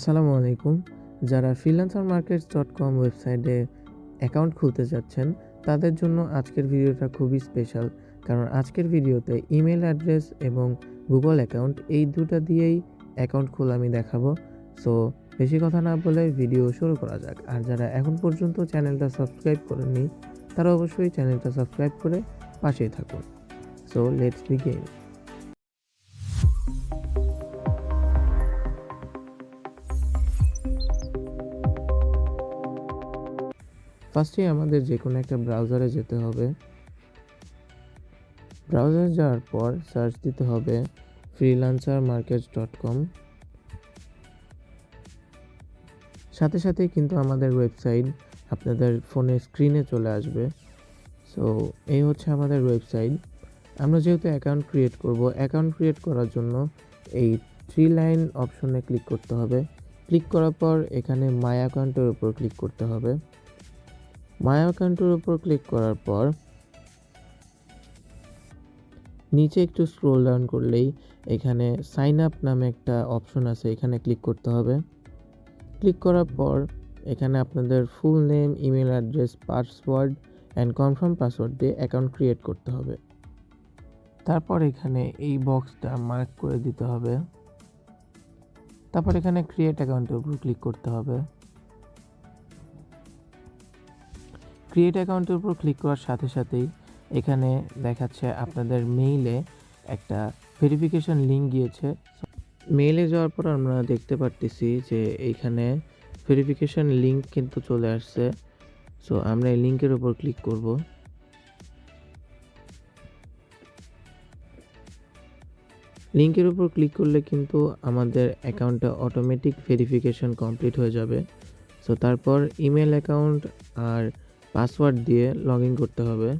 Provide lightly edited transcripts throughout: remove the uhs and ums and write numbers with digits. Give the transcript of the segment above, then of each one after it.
আসসালামু আলাইকুম। যারা freelancermarkets.com ওয়েবসাইটে অ্যাকাউন্ট খুলতে যাচ্ছেন, তাদের জন্য আজকের ভিডিওটা খুবই স্পেশাল। কারণ আজকের ভিডিওতে ইমেল অ্যাড্রেস এবং গুগল অ্যাকাউন্ট এই দুটা দিয়েই অ্যাকাউন্ট খোলা আমি দেখাবো। সো বেশি কথা না বলে ভিডিও শুরু করা যাক। আর যারা এখন পর্যন্ত চ্যানেলটা সাবস্ক্রাইব করেননি, তারা অবশ্যই চ্যানেলটা সাবস্ক্রাইব করে পাশেই থাকুন। So let's begin. ফার্স্টে আমাদের যে কোনো একটা ব্রাউজারে যেতে হবে। ব্রাউজারে যাওয়ার পর সার্চ দিতে হবে freelancermarkets.com। সাথে সাথেই কিন্তু আমাদের ওয়েবসাইট আপনাদের ফোনের স্ক্রিনে চলে আসবে। সো এই হচ্ছে আমাদের ওয়েবসাইট। আমরা যেহেতু অ্যাকাউন্ট ক্রিয়েট করব, অ্যাকাউন্ট ক্রিয়েট করার জন্য এই 3 লাইন অপশনে ক্লিক করতে হবে। ক্লিক করার পর এখানে মাই অ্যাকাউন্টের উপর ক্লিক করতে হবে। মাই অ্যাকাউন্টের উপর ক্লিক করার পর নিচে একটু স্ক্রল ডাউন করলেই এখানে সাইন আপ নামে একটা অপশন আছে, এখানে ক্লিক করতে হবে। ক্লিক করার পর এখানে আপনাদের full name, email address, password and confirm password দিয়ে অ্যাকাউন্ট ক্রিয়েট করতে হবে। তারপর এখানে এই বক্সটা মার্ক করে দিতে হবে। তারপর এখানে ক্রিয়েট অ্যাকাউন্টের উপর ক্লিক করতে হবে। ক্রিয়েট অ্যাকাউন্টের উপর ক্লিক করার সাথে সাথেই এখানে দেখাচ্ছে আপনাদের মেইলে একটা ভেরিফিকেশন লিঙ্ক গিয়েছে। মেইলে যাওয়ার পর আমরা দেখতে পারতেছি যে এইখানে ভেরিফিকেশন লিঙ্ক কিন্তু চলে আসছে। সো আমরা এই লিঙ্কের উপর ক্লিক করব। লিঙ্কের উপর ক্লিক করলে কিন্তু আমাদের অ্যাকাউন্টটা অটোমেটিক ভেরিফিকেশন কমপ্লিট হয়ে যাবে। সো তারপর ইমেল অ্যাকাউন্ট আর পাসওয়ার্ড দিয়ে লগ ইন করতে হবে।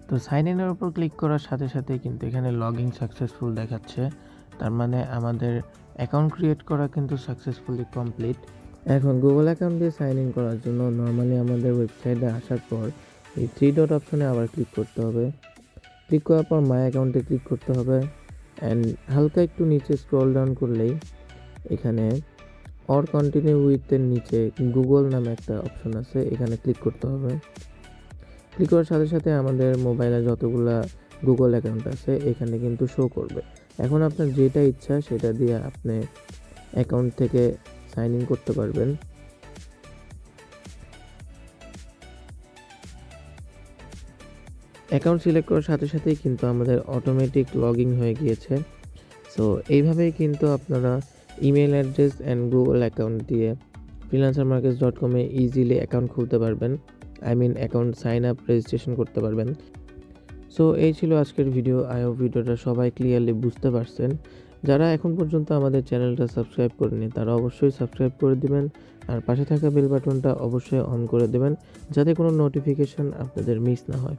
তো সাইন ইনের উপর ক্লিক করার সাথে সাথেই কিন্তু এখানে লগ ইন সাকসেসফুল দেখাচ্ছে। তার মানে আমাদের অ্যাকাউন্ট ক্রিয়েট করা কিন্তু সাকসেসফুলি কমপ্লিট। এখন গুগল অ্যাকাউন্ট দিয়ে সাইন ইন করার জন্য নর্মালি আমাদের ওয়েবসাইটে আসার পর এই 3 ডট অপশনে আবার ক্লিক করতে হবে। ক্লিক করার পর মাই অ্যাকাউন্টে ক্লিক করতে হবে অ্যান্ড হালকা একটু নিচে স্ক্রল ডাউন করলেই এখানে অর কন্টিনিউ উইথের নিচে গুগল নামে একটা অপশন আছে, এখানে ক্লিক করতে হবে। ক্লিক করার সাথে সাথে আমাদের মোবাইলে যতগুলা গুগল অ্যাকাউন্ট আছে এখানে কিন্তু শো করবে। এখন আপনার যেটা ইচ্ছা সেটা দিয়ে আপনি অ্যাকাউন্ট থেকে সাইন ইন করতে পারবেন। অ্যাকাউন্ট সিলেক্ট করার সাথে সাথেই কিন্তু আমাদের অটোমেটিক লগ ইন হয়ে গিয়েছে। সো এইভাবেই কিন্তু আপনারা email address and Google account দিয়ে freelancermarkets.com এ ইজিলি অ্যাকাউন্ট খুলতে পারবেন। অ্যাকাউন্ট সাইন আপ, রেজিস্ট্রেশন করতে পারবেন। সো এই ছিল আজকের ভিডিও। আই হোপ ভিডিওটা সবাই ক্লিয়ারলি বুঝতে পারছেন। যারা এখন পর্যন্ত আমাদের চ্যানেলটা সাবস্ক্রাইব করেনি তারা অবশ্যই সাবস্ক্রাইব করে দিবেন আর পাশে থাকা বেল বাটনটা অবশ্যই অন করে দেবেন যাতে কোনো নোটিফিকেশন আপনাদের মিস না হয়।